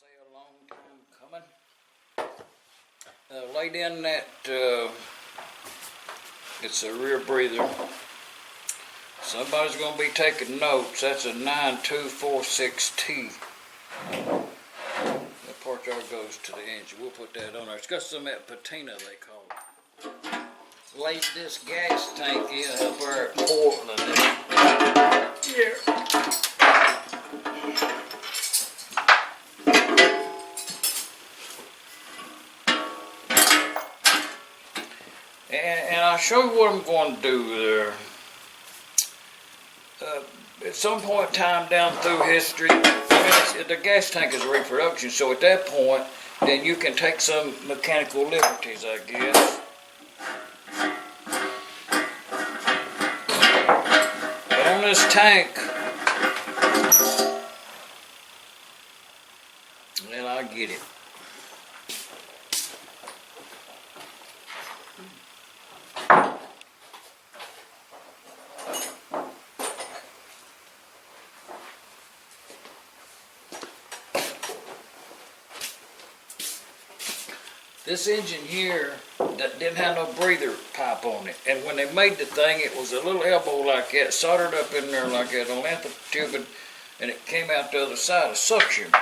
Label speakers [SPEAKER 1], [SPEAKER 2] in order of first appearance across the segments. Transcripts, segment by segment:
[SPEAKER 1] say a long time coming. Laid in that, it's a rear breather. Somebody's going to be taking notes. That's a 9246T. That part there goes to the engine. We'll put that on there. It's got some of that patina, they call it. Laid this gas tank in up there at Portland. Yeah. And I'll show you what I'm going to do there. At some point in time down through history, the gas tank is reproduction, so at that point, then you can take some mechanical liberties, I guess. But on this tank, then I get it. This engine here that didn't have no breather pipe on it, and when they made the thing, it was a little elbow like that, soldered up in there like that, a length of tubing, and it came out the other side of suction.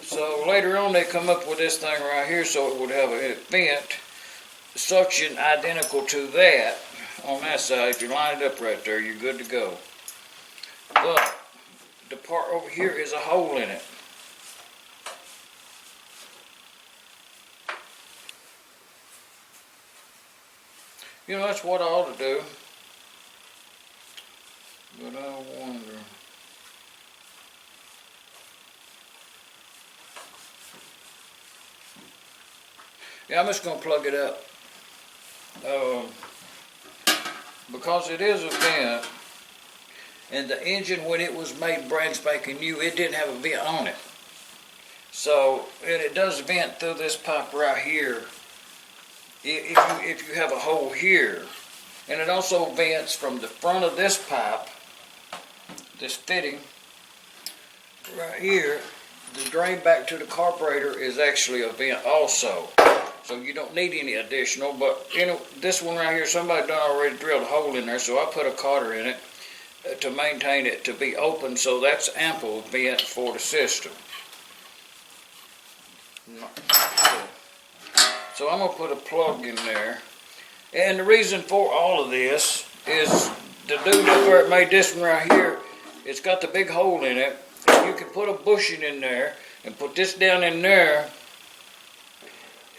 [SPEAKER 1] So later on, they come up with this thing right here, so it would have a vent, suction identical to that on that side. If you line it up right there, you're good to go. But the part over here is a hole in it. You know, that's what I ought to do, but I wonder. Yeah, I'm just going to plug it up, because it is a vent, and the engine, when it was made brand spanking new, it didn't have a vent on it. So, and it does vent through this pipe right here. If you have a hole here, and it also vents from the front of this pipe, this fitting right here, the drain back to the carburetor is actually a vent also. So you don't need any additional, but you know, this one right here, somebody done already drilled a hole in there, so I put a cotter in it to maintain it to be open, so that's ample vent for the system. So I'm going to put a plug in there. And the reason for all of this is the dude up there that made this one right here, it's got the big hole in it. You can put a bushing in there and put this down in there,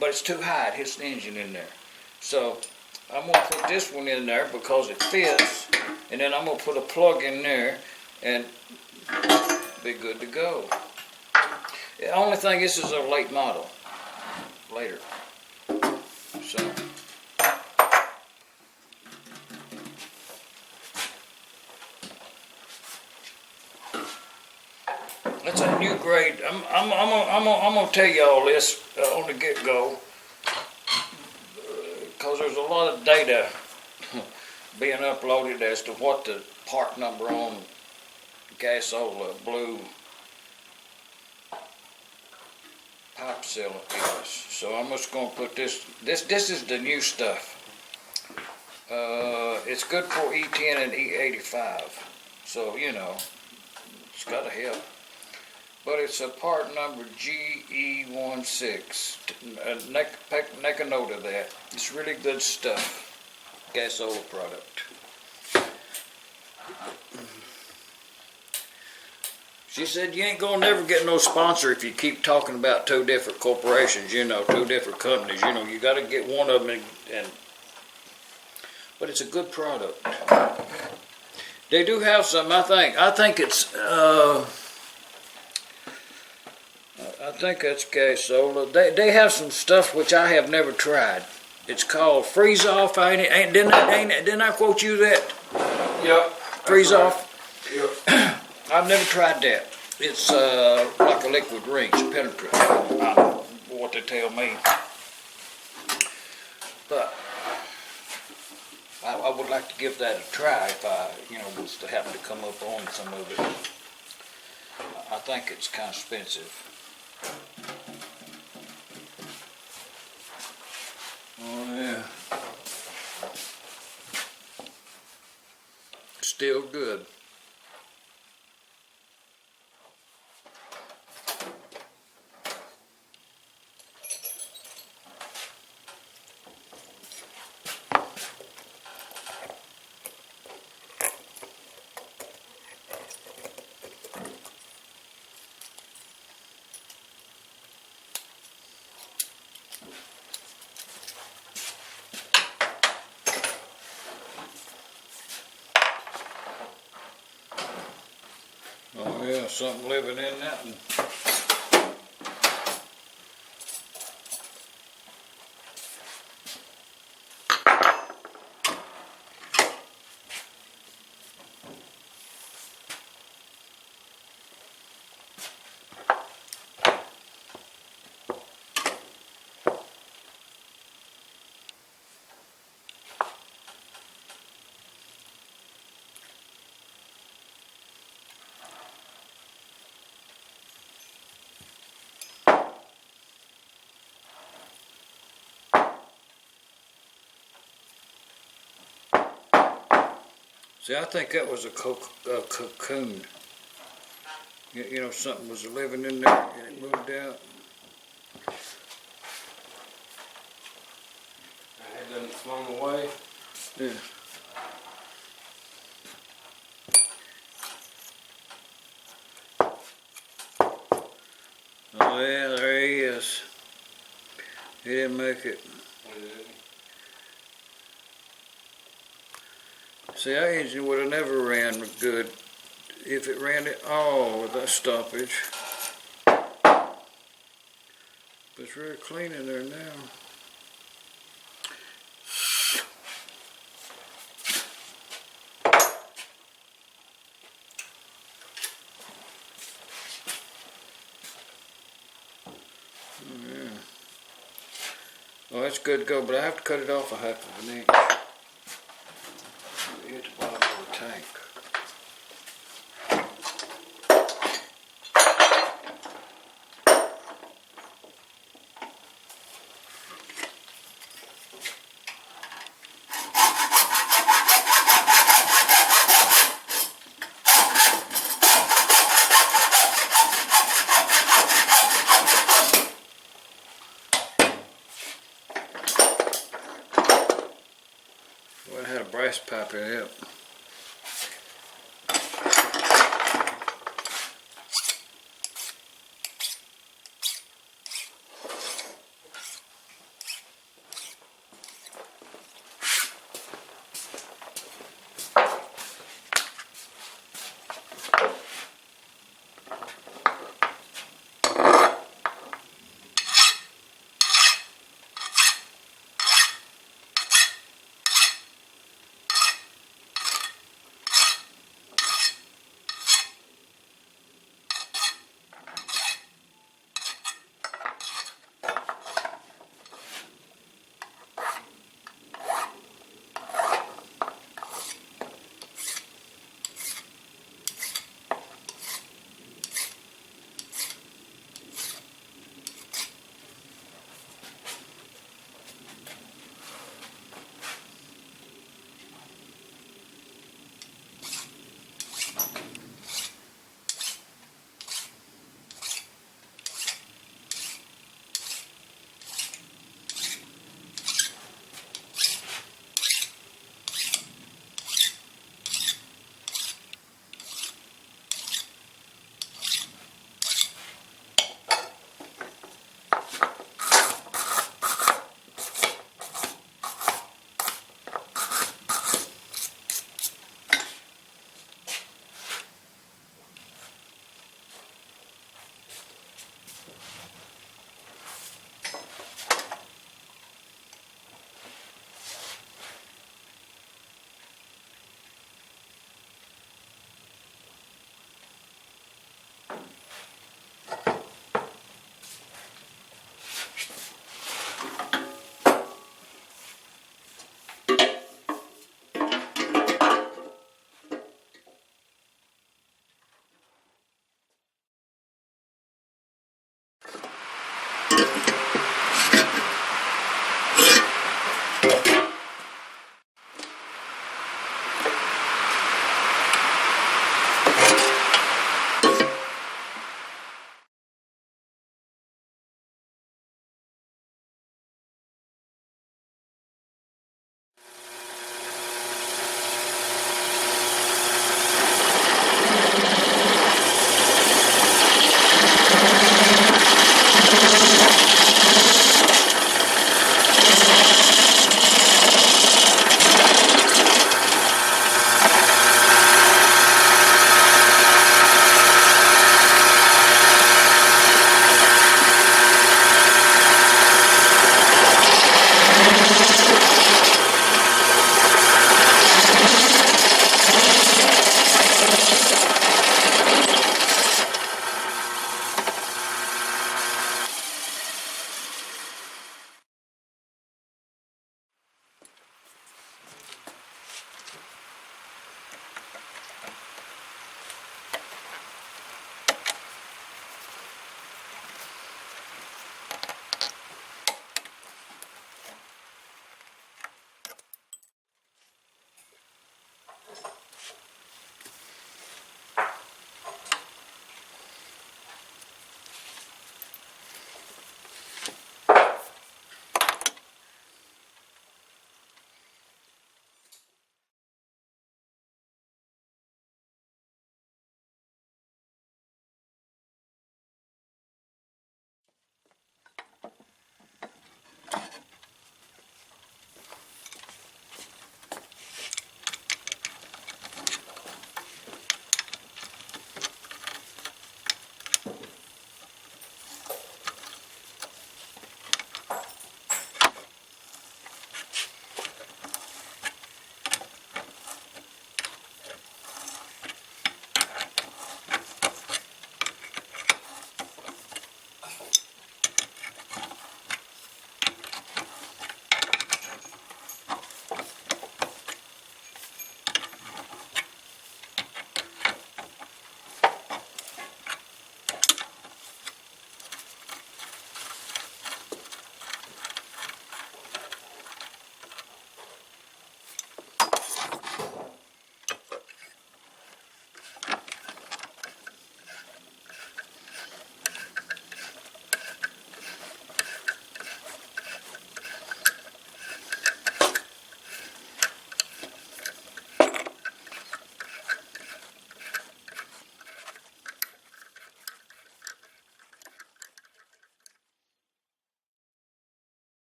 [SPEAKER 1] but it's too high. It hits the engine in there. So I'm going to put this one in there because it fits, and then I'm going to put a plug in there and be good to go. The only thing, this is a late model. Later. So, that's a new grade. I'm gonna tell you all this on the get-go, because there's a lot of data being uploaded as to what the part number on Gasola blue pipe sealant is. So I'm just going to put this is the new stuff. It's good for E10 and E85. So, you know, it's got to help. But it's a part number GE16. Make a note of that. It's really good stuff. Gasola product. She said, you ain't gonna never get no sponsor if you keep talking about two different corporations, you know, two different companies, you know, you gotta get one of them but it's a good product. They do have some, I think it's, I think that's Gasola. They have some stuff which I have never tried. It's called Freeze Off, didn't I quote you that?
[SPEAKER 2] Yep.
[SPEAKER 1] Freeze Off?
[SPEAKER 2] Yep.
[SPEAKER 1] I've never tried that. It's like a liquid ring, it's penetrant. I don't know what they tell me. But I would like to give that a try if I, was to happen to come up on some of it. I think it's kind of expensive. Oh yeah. Still good. Oh yeah, something living in that one. See, I think that was a cocoon. You know, something was living in there and it moved out.
[SPEAKER 2] It done flown away.
[SPEAKER 1] Yeah. Oh yeah, there he is. He didn't make it. See, that engine would have never ran good if it ran at all with that stoppage. But it's very clean in there now. Oh, yeah. Oh, that's good to go, but I have to cut it off a half of an inch. Hit the bottom of the tank. Well, it had a brass pipe in it.